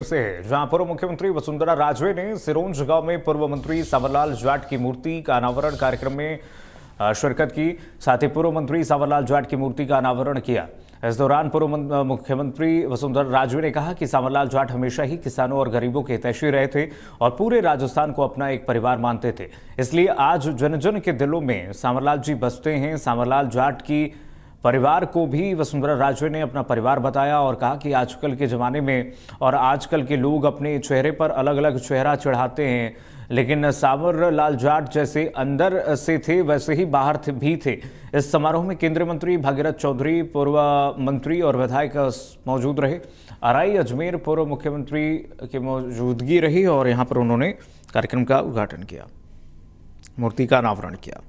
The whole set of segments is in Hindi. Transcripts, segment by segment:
से जहां पूर्व मुख्यमंत्री वसुंधरा राजे ने सिरोंज गांव में पूर्व मंत्री सांवरलाल जाट की मूर्ति का अनावरण कार्यक्रम में शिरकत की। साथ ही पूर्व मंत्री सांवरलाल जाट की मूर्ति का अनावरण किया। इस दौरान पूर्व मुख्यमंत्री वसुंधरा राजे ने कहा कि सांवरलाल जाट हमेशा ही किसानों और गरीबों के हितैषी रहे थे और पूरे राजस्थान को अपना एक परिवार मानते थे। इसलिए आज जन जन के दिलों में सांवरलाल जी बसते हैं। सांवरलाल जाट की परिवार को भी वसुंधरा राजे ने अपना परिवार बताया और कहा कि आजकल के ज़माने में और आजकल के लोग अपने चेहरे पर अलग अलग चेहरा चढ़ाते हैं, लेकिन सांवरलाल जाट जैसे अंदर से थे वैसे ही बाहर भी थे। इस समारोह में केंद्रीय मंत्री भागीरथ चौधरी, पूर्व मंत्री और विधायक मौजूद रहे। अराई अजमेर पूर्व मुख्यमंत्री की मौजूदगी रही और यहाँ पर उन्होंने कार्यक्रम का उद्घाटन किया, मूर्ति का अनावरण किया।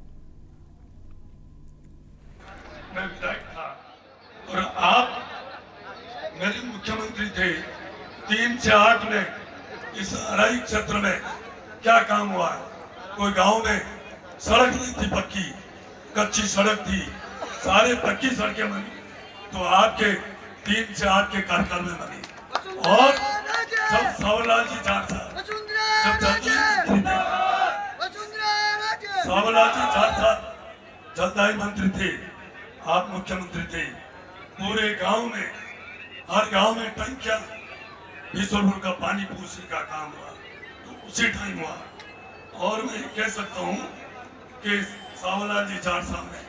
मैं विधायक था और आप मेरे मुख्यमंत्री थे। 3 से 8 में इस अराई क्षेत्र में क्या काम हुआ? कोई गांव में सड़क नहीं थी, पक्की कच्ची सड़क थी, सारे पक्की सड़कें बनी तो आपके 3 से 8 के कार्यकाल में बनी। और जब सांवरलाल जी जाट साहब सांवरलाल जी जाट साहब जलदायी मंत्री थे, आप मुख्यमंत्री थे। पूरे गांव में, हर गांव में टंकियां 20 रुपये का पानी पूछने का काम हुआ तो उसी टाइम हुआ। और मैं कह सकता हूं कि सांवरलाल जी जाट साहब ने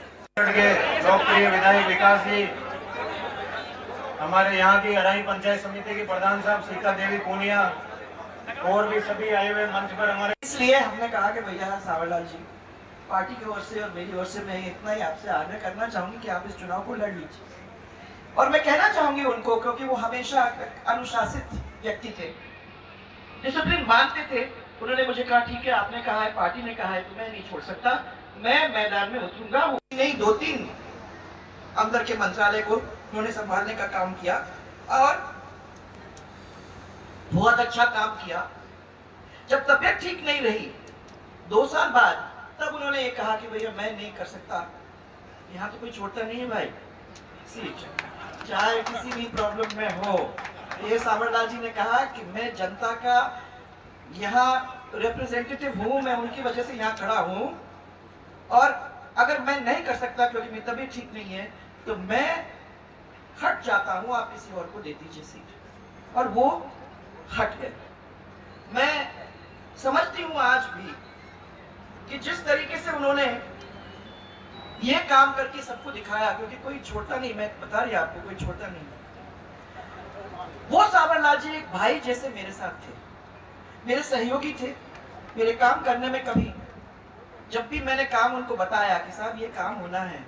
लोकप्रिय विधायक विकास जी, हमारे यहाँ की अराई पंचायत समिति की प्रधान साहब सीता देवी पूनिया और भी सभी आए हुए मंच पर हमारे। इसलिए हमने कहा कि भैया सांवरलाल जी, पार्टी की ओर से और मेरी ओर से मैं इतना ही आपसे आग्रह करना चाहूंगी कि आप इस चुनाव को लड़ लीजिए। और मैं कहना चाहूंगी उनको, क्योंकि वो हमेशा अनुशासित व्यक्ति थे, डिसिप्लिन मानते थे। उन्होंने मुझे कहा ठीक है, आपने कहा है, पार्टी ने कहा है तो मैं नहीं छोड़ सकता, मैं मैदान में उतरूंगा। नहीं, 2-3 अंदर के मंत्रालय को उन्होंने संभालने का काम किया और बहुत अच्छा काम किया। जब तबियत ठीक नहीं रही 2 साल बाद, तब उन्होंने ये कहा कि भैया मैं नहीं कर सकता, यहाँ तो कोई छोड़ता नहीं है भाई सीट, चाहे किसी भी प्रॉब्लम में हो। ये सांवरलाल जी ने कहा कि मैं जनता का यहाँ रिप्रेजेंटेटिव हूँ, मैं उनकी वजह से यहाँ खड़ा हूँ और अगर मैं नहीं कर सकता क्योंकि मेरी तबीयत ठीक नहीं है तो मैं हट जाता हूँ, आप किसी और को दे दीजिए सीट। और वो हट गए। मैं समझती हूँ आज भी कि जिस तरीके से उन्होंने ये काम करके सबको दिखाया, क्योंकि कोई छोड़ता नहीं, मैं बता रही आपको, कोई छोड़ता नहीं। वो सांवरलाल जी एक भाई जैसे मेरे साथ थे, मेरे सहयोगी थे। मेरे काम करने में कभी, जब भी मैंने काम उनको बताया कि साहब ये काम होना है,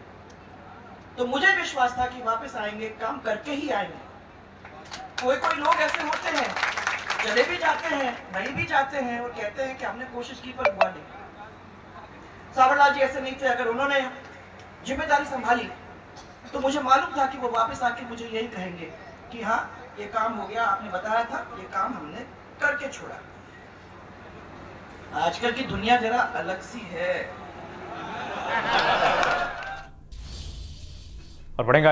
तो मुझे विश्वास था कि वापस आएंगे, काम करके ही आएंगे। कोई लोग ऐसे होते हैं, चले भी जाते हैं, नहीं भी जाते हैं और कहते हैं कि हमने कोशिश की पर हुआ नहीं। सांवरलाल जी ऐसे नहीं थे। अगर उन्होंने जिम्मेदारी संभाली तो मुझे मालूम था कि वो वापस आके मुझे यही कहेंगे कि हाँ ये काम हो गया, आपने बताया था, ये काम हमने करके छोड़ा। आजकल की दुनिया जरा अलग सी है। और बढ़ेगा।